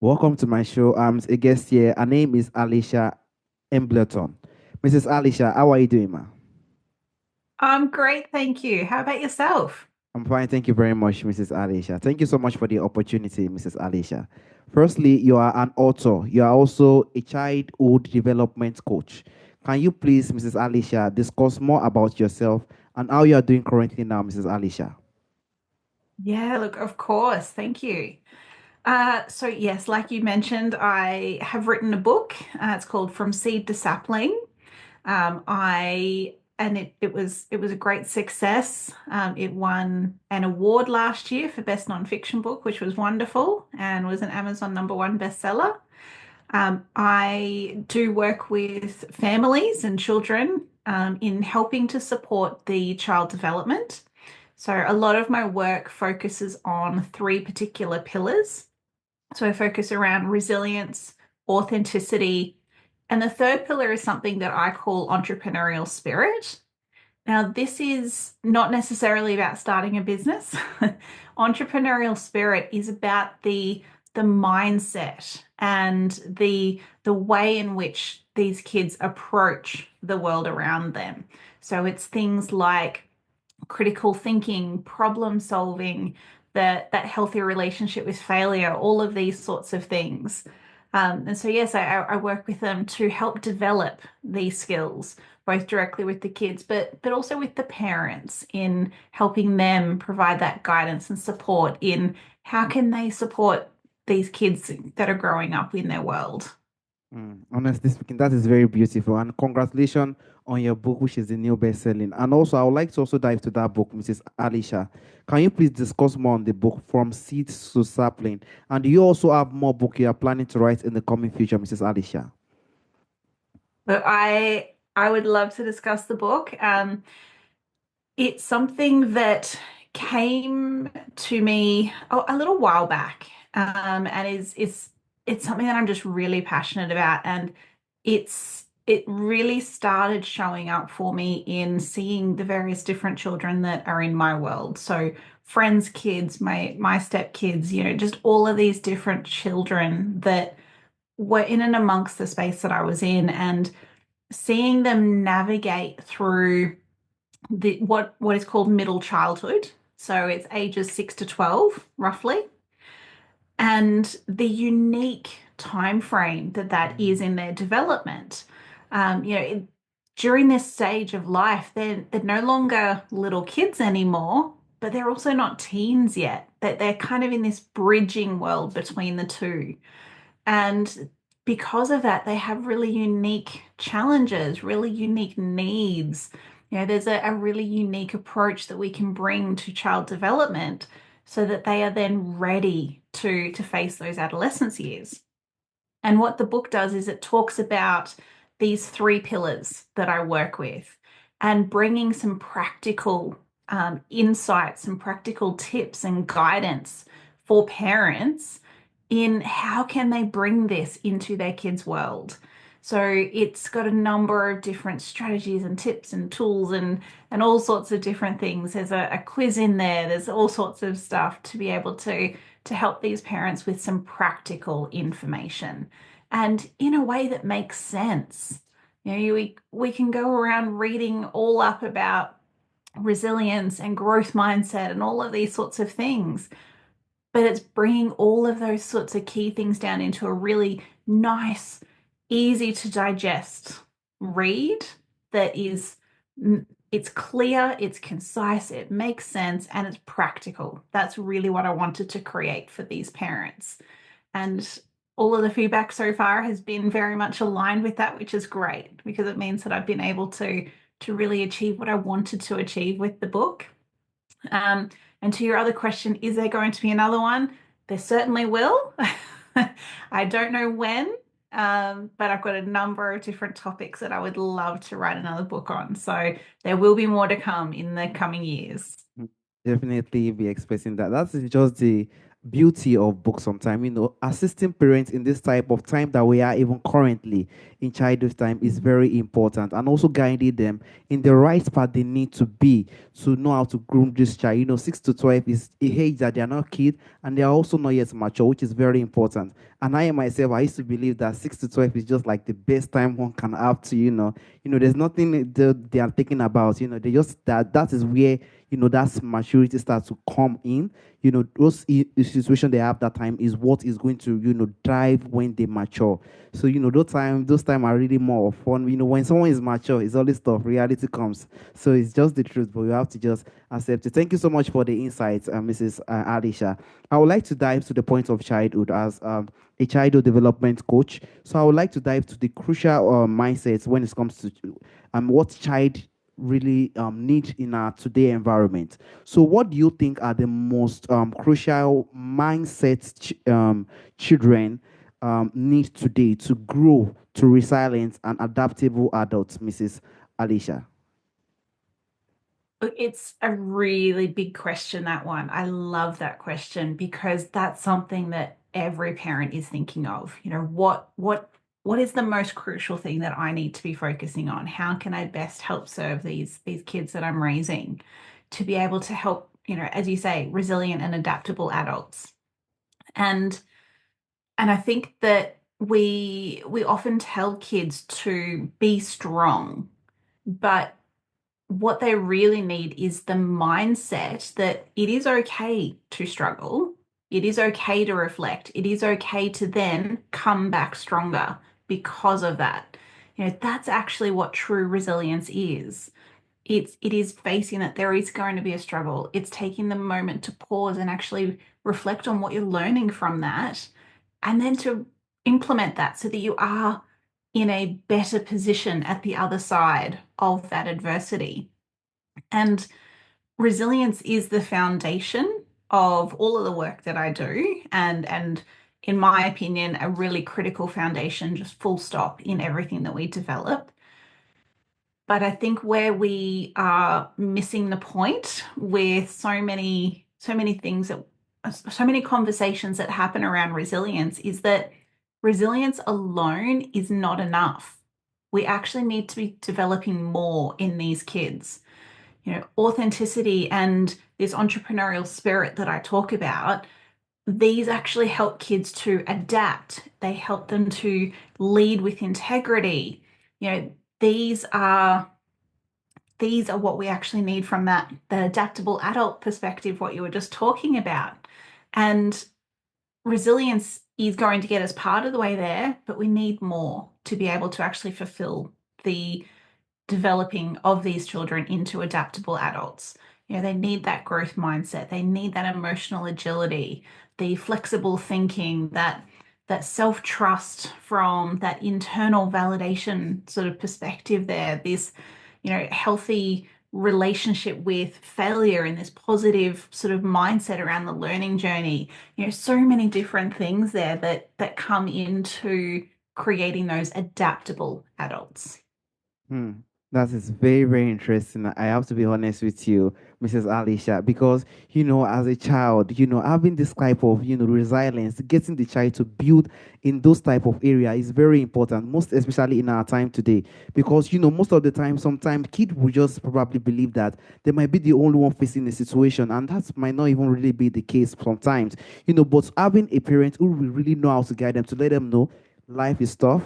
Welcome to my show. I'm a guest here. Her name is Aliesha Embleton. Mrs. Aliesha, how are you doing, ma? I'm great, thank you. How about yourself? I'm fine. Thank you very much, Mrs. Aliesha. Thank you so much for the opportunity, Mrs. Aliesha. Firstly, you are an author. You are also a childhood development coach. Can you please, Mrs. Aliesha, discuss more about yourself and how you are doing currently now, Mrs. Aliesha? Yeah, look, of course, thank you. So yes, like you mentioned, I have written a book. It's called From Seed to Sapling. I and it was a great success. It won an award last year for best nonfiction book, which was wonderful, and was an Amazon #1 bestseller. I do work with families and children in helping to support the child development. So a lot of my work focuses on three particular pillars. So I focus around resilience, authenticity, and the third pillar is something that I call entrepreneurial spirit. Now, this is not necessarily about starting a business. Entrepreneurial spirit is about the mindset and the way in which these kids approach the world around them. So it's things like critical thinking, problem solving, that healthy relationship with failure, all of these sorts of things. And so, yes, I work with them to help develop these skills, both directly with the kids, but also with the parents in helping them provide that guidance and support in how can they support these kids that are growing up in their world. Honestly speaking, that is very beautiful. And congratulations on your book, which is the new best-selling. And also, I would like to also dive to that book, Mrs. Alicia. Can you please discuss more on the book From Seeds to Sapling? And do you also have more book you are planning to write in the coming future, Mrs. Alicia? But I would love to discuss the book. It's something that came to me a little while back, and is it's something that I'm just really passionate about, and it really started showing up for me in seeing the various different children that are in my world. So friends' kids, my step kids, just all of these different children that were in and amongst the space that I was in, and seeing them navigate through the what is called middle childhood. So it's ages 6 to 12, roughly, and the unique time frame that is in their development. Um, you know, it, During this stage of life, they're no longer little kids anymore, but they're also not teens yet. That they're kind of in this bridging world between the two. And because of that, they have really unique challenges, really unique needs. There's a really unique approach that we can bring to child development so that they are then ready to face those adolescence years. And what the book does is it talks about these three pillars that I work with and bringing some practical insights and practical tips and guidance for parents in how can they bring this into their kids' world. So it's got a number of different strategies and tips and tools and all sorts of different things. There's a quiz in there. There's all sorts of stuff to be able to help these parents with some practical information and in a way that makes sense. We can go around reading all up about resilience and growth mindset and all of these sorts of things, but it's bringing all of those sorts of key things down into a really nice, easy to digest read that is it's clear, it's concise, it makes sense, and it's practical. That's really what I wanted to create for these parents. And all of the feedback so far has been very much aligned with that, which is great because it means that I've been able to really achieve what I wanted to achieve with the book. Um, and to your other question, is there going to be another one? There certainly will. I don't know when, but I've got a number of different topics that I would love to write another book on. So there will be more to come in the coming years. Definitely be expressing that. That's just the beauty of books sometimes. Assisting parents in this type of time that we are even currently in childhood time is very important. And also guiding them in the right path they need to be to know how to groom this child. 6 to 12 is a age that they are not kids and they are also not yet mature, which is very important. And I myself, I used to believe that 6 to 12 is just like the best time one can have to, there's nothing they are thinking about, they just that is where, that's maturity starts to come in. Those situation they have that time is what is going to, drive when they mature. So, those time are really more fun. When someone is mature, it's always tough. Reality comes. So it's just the truth, but you have to just accept it. Thank you so much for the insights, Mrs. Alicia. I would like to dive to the point of childhood as a childhood development coach. So I would like to dive to the crucial mindsets when it comes to what child really need in our today environment. So what do you think are the most crucial mindsets children need today to grow to resilient and adaptable adults, Mrs. Alicia? Look, it's a really big question, that one. I love that question because that's something that every parent is thinking of. What is the most crucial thing that I need to be focusing on? How can I best help serve these kids that I'm raising to be able to help, as you say, resilient and adaptable adults? And and I think that we often tell kids to be strong, but what they really need is the mindset that it is okay to struggle. It is okay to reflect. It is okay to then come back stronger because of that. That's actually what true resilience is. It is facing that there is going to be a struggle. It's taking the moment to pause and actually reflect on what you're learning from that, and then to implement that so that you are in a better position at the other side of that adversity. And resilience is the foundation of all of the work that I do. And in my opinion, a really critical foundation, just full stop, in everything that we develop. But I think where we are missing the point with so many things that so many conversations that happen around resilience is that resilience alone is not enough. We actually need to be developing more in these kids. Authenticity and this entrepreneurial spirit that I talk about, these actually help kids to adapt. They help them to lead with integrity. You know, these are these are what we actually need from that adaptable adult perspective, what you were just talking about. And resilience is going to get us part of the way there, but we need more to be able to actually fulfill the developing of these children into adaptable adults. They need that growth mindset. They need that emotional agility, the flexible thinking, that self-trust from that internal validation sort of perspective there, this, healthy relationship with failure and this positive sort of mindset around the learning journey. So many different things there that come into creating those adaptable adults. Hmm. That is very, very interesting. I have to be honest with you, Mrs. Alicia, because, as a child, having this type of, resilience, getting the child to build in those type of area is very important, most especially in our time today. Because, most of the time, sometimes kids will just probably believe that they might be the only one facing the situation, and that might not even really be the case sometimes, but having a parent who will really know how to guide them, to let them know life is tough,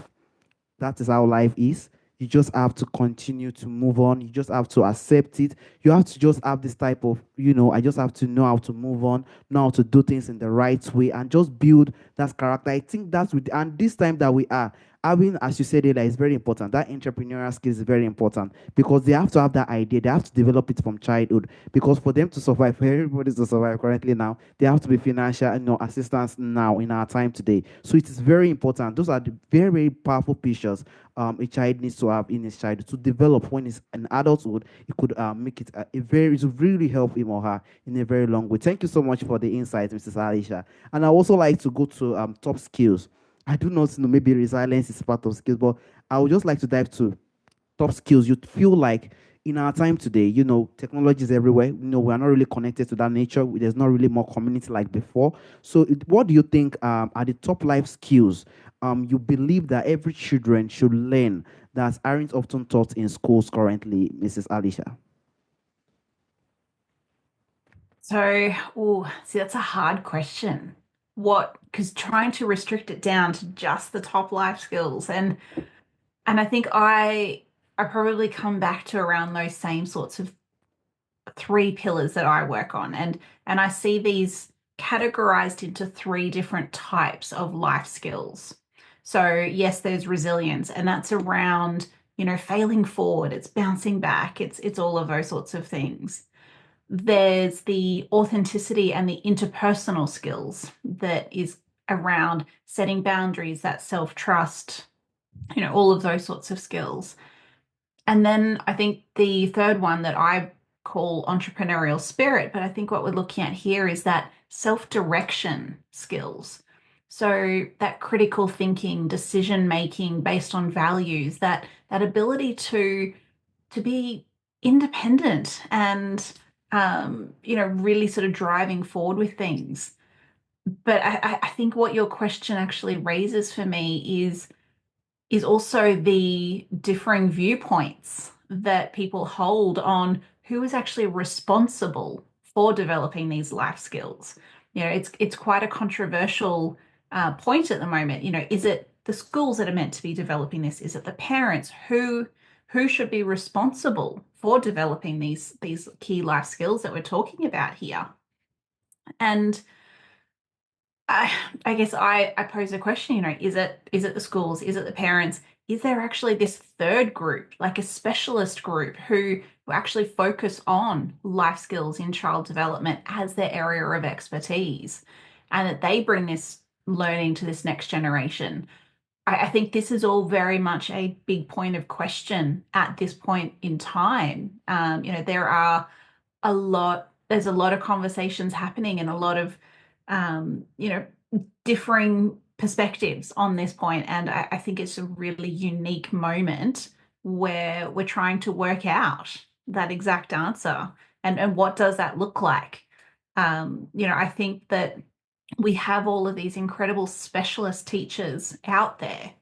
that is how life is. You just have to continue to move on. You just have to accept it. You have to just have this type of, I just have to know how to move on, know how to do things in the right way, and just build that character. I think that's with, and this time that we are having, as you said earlier, is very important. That entrepreneurial skill is very important because they have to have that idea. They have to develop it from childhood. Because for them to survive, for everybody to survive currently now, they have to be financial, assistance now in our time today. So it is very important. Those are the very, very powerful pictures a child needs to have in his child to develop when he's an adulthood. It could make it it would really help him or her in a very long way. Thank you so much for the insight, Mrs. Alicia. And I also like to go to top skills. I do not know, maybe resilience is part of skills, but I would just like to dive to top skills you feel like in our time today, technology is everywhere. We're not really connected to that nature. There's not really more community like before. So, what do you think are the top life skills you believe that every children should learn that aren't often taught in schools currently, Mrs. Alicia? So, oh, see, that's a hard question. what, because trying to restrict it down to just the top life skills, and I think I probably come back to around those same sorts of three pillars that I work on, and I see these categorized into three different types of life skills. So yes, there's resilience, and that's around, failing forward, it's bouncing back, it's all of those sorts of things. There's the authenticity and the interpersonal skills that is around setting boundaries, that self-trust, all of those sorts of skills. And then I think the third one that I call entrepreneurial spirit, but I think what we're looking at here is that self-direction skills. So that critical thinking, decision making based on values, that ability to be independent and really sort of driving forward with things. But I think what your question actually raises for me is also the differing viewpoints that people hold on who is actually responsible for developing these life skills. It's quite a controversial point at the moment. Is it the schools that are meant to be developing this? Is it the parents? Who should be responsible for developing these key life skills that we're talking about here? And I, I guess I pose a question, is it the schools? Is it the parents? Is there actually this third group, like a specialist group who actually focus on life skills in child development as their area of expertise and that they bring this learning to this next generation? I think this is all very much a big point of question at this point in time. There's a lot of conversations happening and a lot of um, you know differing perspectives on this point, and I think it's a really unique moment where we're trying to work out that exact answer, and what does that look like. I think that we have all of these incredible specialist teachers out there,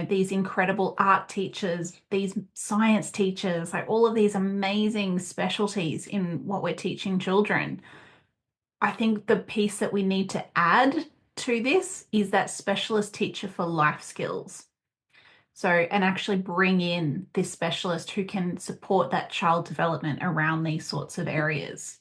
these incredible art teachers, these science teachers, like all of these amazing specialties in what we're teaching children. I think the piece that we need to add to this is that specialist teacher for life skills. So, and actually bring in this specialist who can support that child development around these sorts of areas.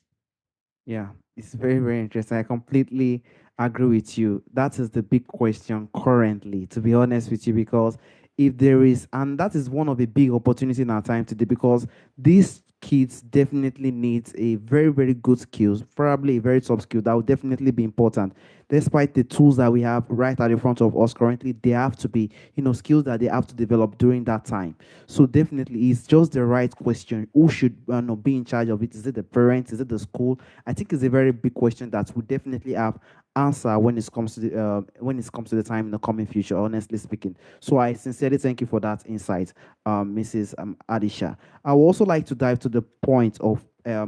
Yeah, it's very, very interesting. I completely agree with you. That is the big question currently, to be honest with you, because if there is, and that is one of the big opportunities in our time today, because these kids definitely needs a very, very good skills, probably a very top skill that would definitely be important. Despite the tools that we have right at the front of us currently, they have to be, skills that they have to develop during that time. So definitely, it's just the right question. Who should be in charge of it? Is it the parents? Is it the school? I think it's a very big question that we definitely have answer when it comes to the time in the coming future. Honestly speaking, so I sincerely thank you for that insight, Mrs. Adisha. I would also like to dive to the point of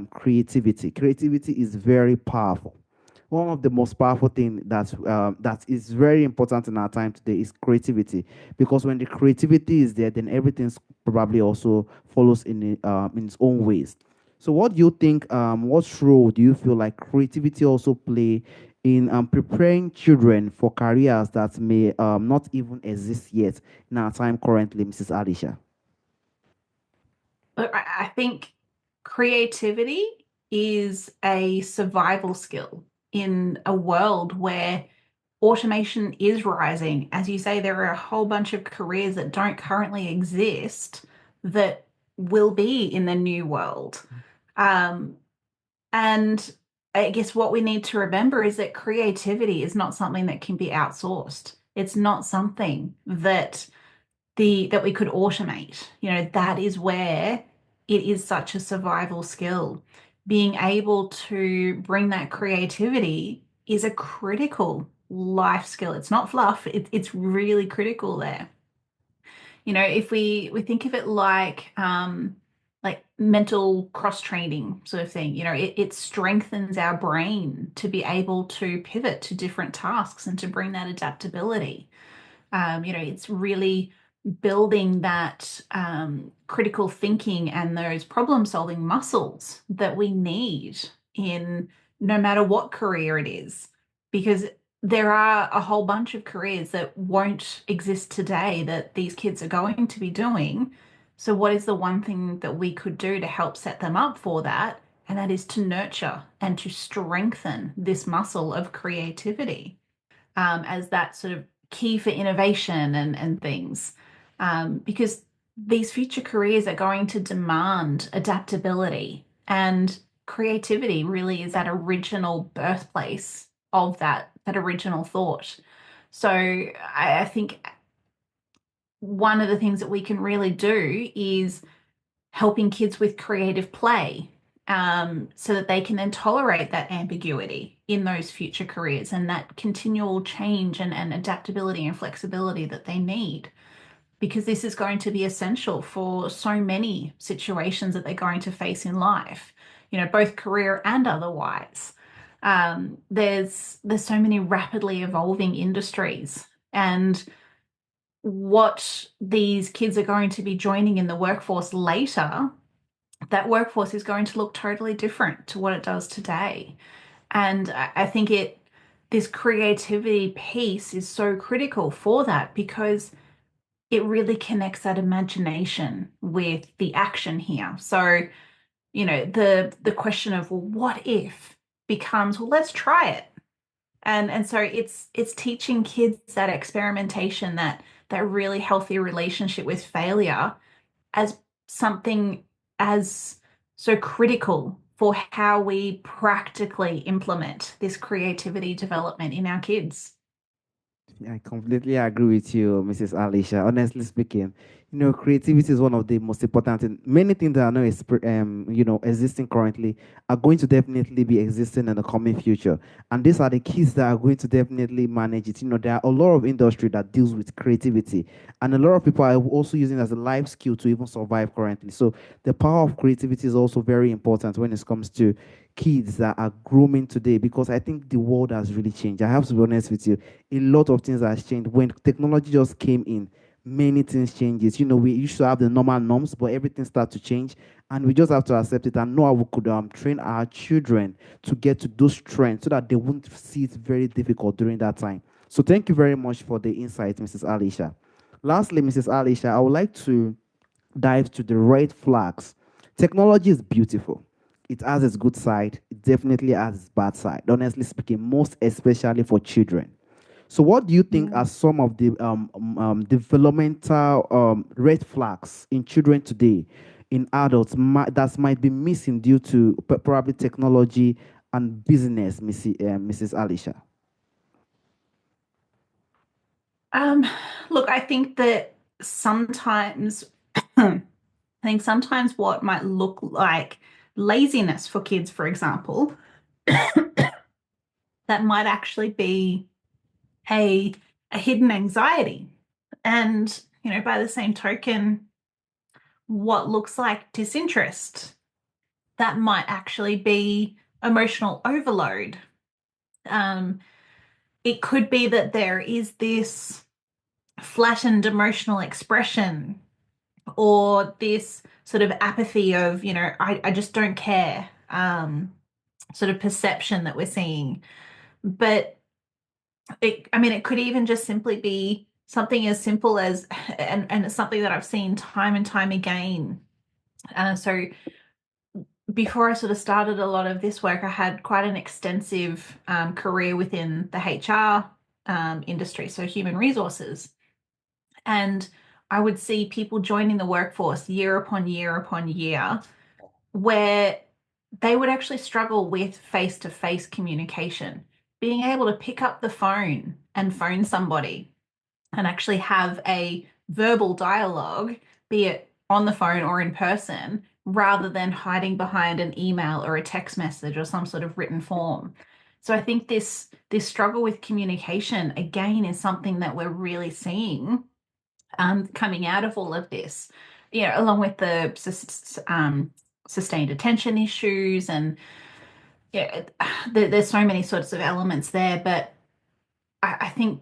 creativity. Creativity is very powerful. One of the most powerful thing that is very important in our time today is creativity, because when the creativity is there, then everything probably also follows in its own ways. So what do you think, what role do you feel like creativity also play in preparing children for careers that may not even exist yet in our time currently, Mrs. Alisha? But I think creativity is a survival skill in a world where automation is rising. As you say, there are a whole bunch of careers that don't currently exist that will be in the new world. Um, and I guess what we need to remember is that creativity is not something that can be outsourced. It's not something that we could automate. That is where it is such a survival skill. Being able to bring that creativity is a critical life skill. It's not fluff. It's really critical there. If we think of it like mental cross training sort of thing, it strengthens our brain to be able to pivot to different tasks and to bring that adaptability. It's really building that critical thinking and those problem solving muscles that we need in no matter what career it is. Because there are a whole bunch of careers that won't exist today that these kids are going to be doing. So, what is the one thing that we could do to help set them up for that? And that is to nurture and to strengthen this muscle of creativity as that sort of key for innovation and things. Because these future careers are going to demand adaptability, and creativity really is that original birthplace of that original thought. So I think one of the things that we can really do is helping kids with creative play, so that they can then tolerate that ambiguity in those future careers and that continual change and adaptability and flexibility that they need. Because this is going to be essential for so many situations that they're going to face in life, both career and otherwise. There's so many rapidly evolving industries, and what these kids are going to be joining in the workforce later, that workforce is going to look totally different to what it does today. And I think this creativity piece is so critical for that, because it really connects that imagination with the action here. So, the question of, well, what if becomes, well, let's try it. And so it's teaching kids that experimentation, that really healthy relationship with failure as something as so critical for how we practically implement this creativity development in our kids. I completely agree with you, Mrs. Alicia. Honestly speaking, creativity is one of the most important things. Many things that are not, existing currently are going to definitely be existing in the coming future. And these are the keys that are going to definitely manage it. There are a lot of industry that deals with creativity, and a lot of people are also using it as a life skill to even survive currently. So the power of creativity is also very important when it comes to kids that are grooming today, because I think the world has really changed. I have to be honest with you, a lot of things has changed. When technology just came in, many things changes. We used to have the normal norms, but everything started to change, and we just have to accept it and know how we could train our children to get to those trends so that they won't see it very difficult during that time. So thank you very much for the insight, Mrs. Alicia. Lastly, Mrs. Alicia, I would like to dive to the red flags. Technology is beautiful. It has its good side. It definitely has its bad side. Honestly speaking, most especially for children. So, what do you think are Mm. some of the developmental red flags in children today, in adults, that might be missing due to probably technology and business, Mrs. Alicia? Um, Look, I think that sometimes, I think sometimes what might look like laziness for kids, for example, that might actually be a, a hidden anxiety. And, by the same token, what looks like disinterest, that might actually be emotional overload. Um, it could be that there is this flattened emotional expression, or this sort of apathy of, I just don't care, sort of perception that we're seeing. But it could even just simply be something as simple as, and it's something that I've seen time and time again. So before I sort of started a lot of this work, I had quite an extensive career within the HR industry, so human resources. And I would see people joining the workforce year upon year upon year, where they would actually struggle with face to face communication, being able to pick up the phone and phone somebody and actually have a verbal dialogue, be it on the phone or in person, rather than hiding behind an email or a text message or some sort of written form. So I think this struggle with communication again is something that we're really seeing coming out of all of this. Along with the sustained attention issues, and yeah, there's so many sorts of elements there. But I think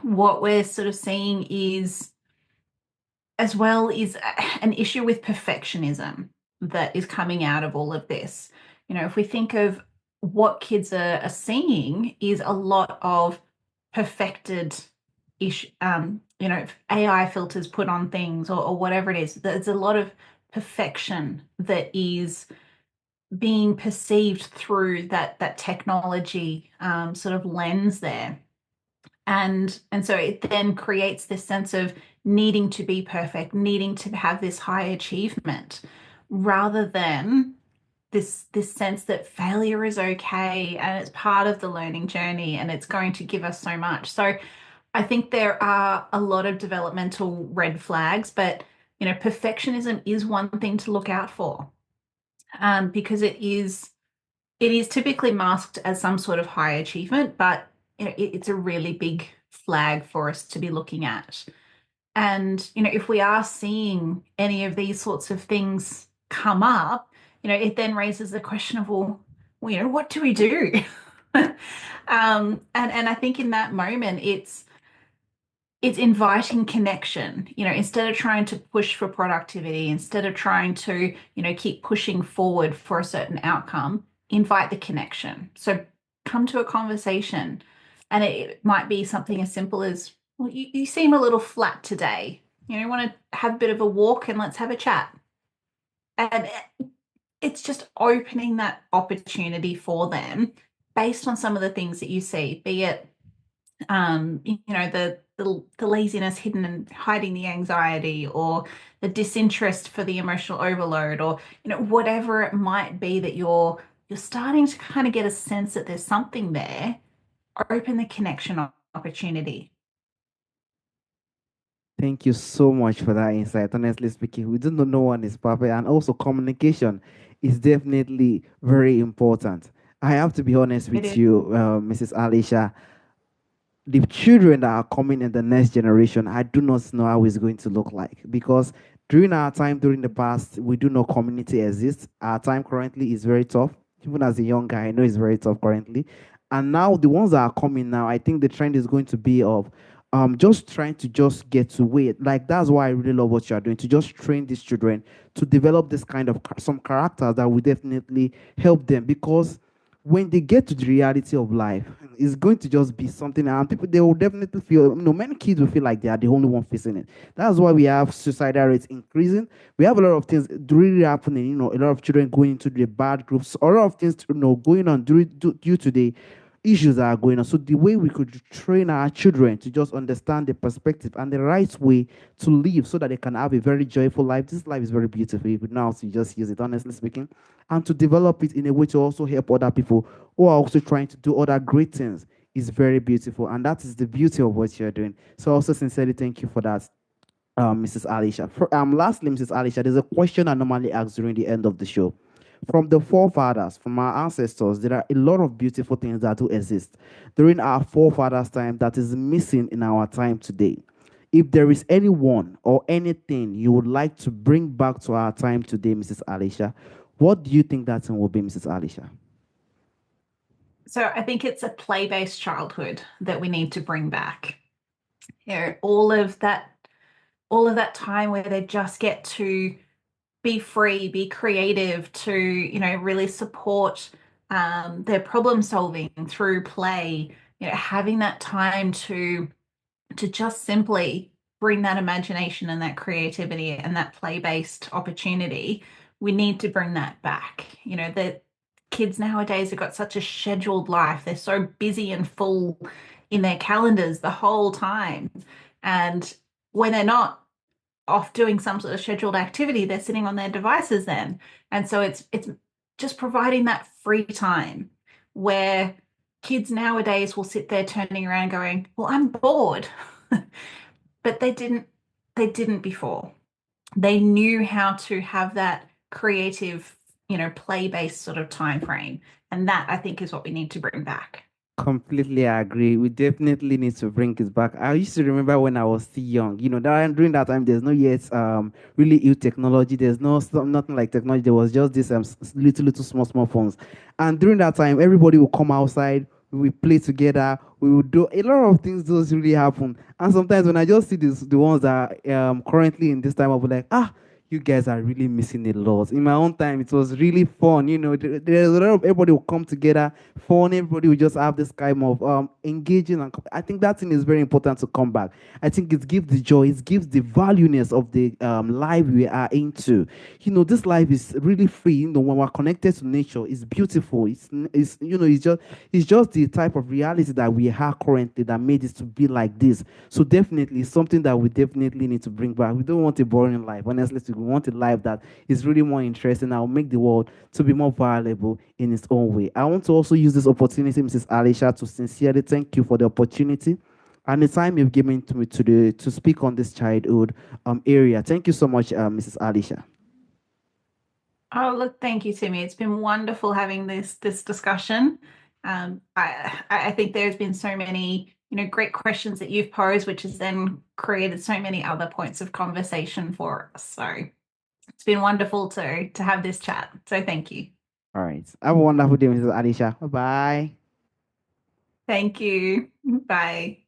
what we're sort of seeing is, as well, is an issue with perfectionism that is coming out of all of this. If we think of what kids are seeing is a lot of perfected ish, AI filters put on things or whatever it is. There's a lot of perfection that is being perceived through that technology sort of lens there. And so it then creates this sense of needing to be perfect, needing to have this high achievement, rather than this sense that failure is okay and it's part of the learning journey and it's going to give us so much. So I think there are a lot of developmental red flags, but perfectionism is one thing to look out for, because it is typically masked as some sort of high achievement, but it's a really big flag for us to be looking at. And, if we are seeing any of these sorts of things come up, it then raises the question of, well, what do we do? And I think in that moment, it's inviting connection, instead of trying to push for productivity, instead of trying to, keep pushing forward for a certain outcome, invite the connection. So come to a conversation, and it might be something as simple as, well, you seem a little flat today. Want to have a bit of a walk and let's have a chat. And it's just opening that opportunity for them based on some of the things that you see, be it the laziness hidden and hiding the anxiety, or the disinterest for the emotional overload, or whatever it might be that you're starting to kind of get a sense that there's something there. Open the connection opportunity. Thank you so much for that insight. Honestly speaking, we do not know one is perfect, and also communication is definitely very important. I have to be honest It with is. you, Mrs. Alicia. The children that are coming in the next generation, I do not know how it's going to look like, because during our time, during the past, we do know community exists. Our time currently is very tough. Even as a young guy, I know it's very tough currently. And now the ones that are coming now, I think the trend is going to be of just trying to just get to wait. Like that's why I really love what you are doing, to just train these children to develop this kind of some characters that will definitely help them, because when they get to the reality of life, it's going to just be something, and people they will definitely feel. Many kids will feel like they are the only one facing it. That's why we have suicidal rates increasing. We have a lot of things really happening. A lot of children going into the bad groups. A lot of things, going on due to the issues that are going on. So the way we could train our children to just understand the perspective and the right way to live, so that they can have a very joyful life. This life is very beautiful. If you know how to just use it, honestly speaking, and to develop it in a way to also help other people who are also trying to do other great things is very beautiful. And that is the beauty of what you're doing. So also sincerely thank you for that, Mrs. Alicia. Lastly, Mrs. Alicia, there's a question I normally ask during the end of the show. From the forefathers, from our ancestors, there are a lot of beautiful things that do exist during our forefathers' time that is missing in our time today. If there is anyone or anything you would like to bring back to our time today, Mrs. Alicia, what do you think that thing will be, Mrs. Alicia? So I think it's a play-based childhood that we need to bring back. All of that time where they just get to be free, be creative, to, really support their problem solving through play, having that time to just simply bring that imagination and that creativity and that play-based opportunity. We need to bring that back. The kids nowadays have got such a scheduled life. They're so busy and full in their calendars the whole time. And when they're not off doing some sort of scheduled activity, they're sitting on their devices then. And so it's just providing that free time where kids nowadays will sit there turning around going, well, I'm bored. But they didn't before. They knew how to have that creative, play-based sort of time frame. And that I think is what we need to bring back. Completely agree. We definitely need to bring it back. I used to remember when I was still young. That during that time, there's no yet really new technology. There's nothing like technology. There was just this little small phones. And during that time, everybody would come outside. We would play together. We would do a lot of things. Those really happen. And sometimes when I just see the ones that currently in this time, I'll be like, you guys are really missing a lot. In my own time, it was really fun. There's a lot of everybody will come together, fun. Everybody will just have this kind of engaging, and I think that thing is very important to come back. I think it gives the joy, it gives the valueness of the life we are into. This life is really free. When we're connected to nature, it's beautiful. It's just the type of reality that we have currently that made it to be like this. So definitely it's something that we definitely need to bring back. We don't want a boring life. Honestly, we want a life that is really more interesting and will make the world to be more valuable in its own way. I want to also use this opportunity, Mrs. Alicia, to sincerely thank you for the opportunity and the time you've given to me to speak on this childhood area. Thank you so much, Mrs. Alicia. Oh, look, thank you, Timmy. It's been wonderful having this discussion. I think there's been so many, great questions that you've posed, which has then created so many other points of conversation for us. So it's been wonderful to have this chat. So thank you. All right. Have a wonderful day, Mrs. Alicia. Bye bye. Thank you. Bye.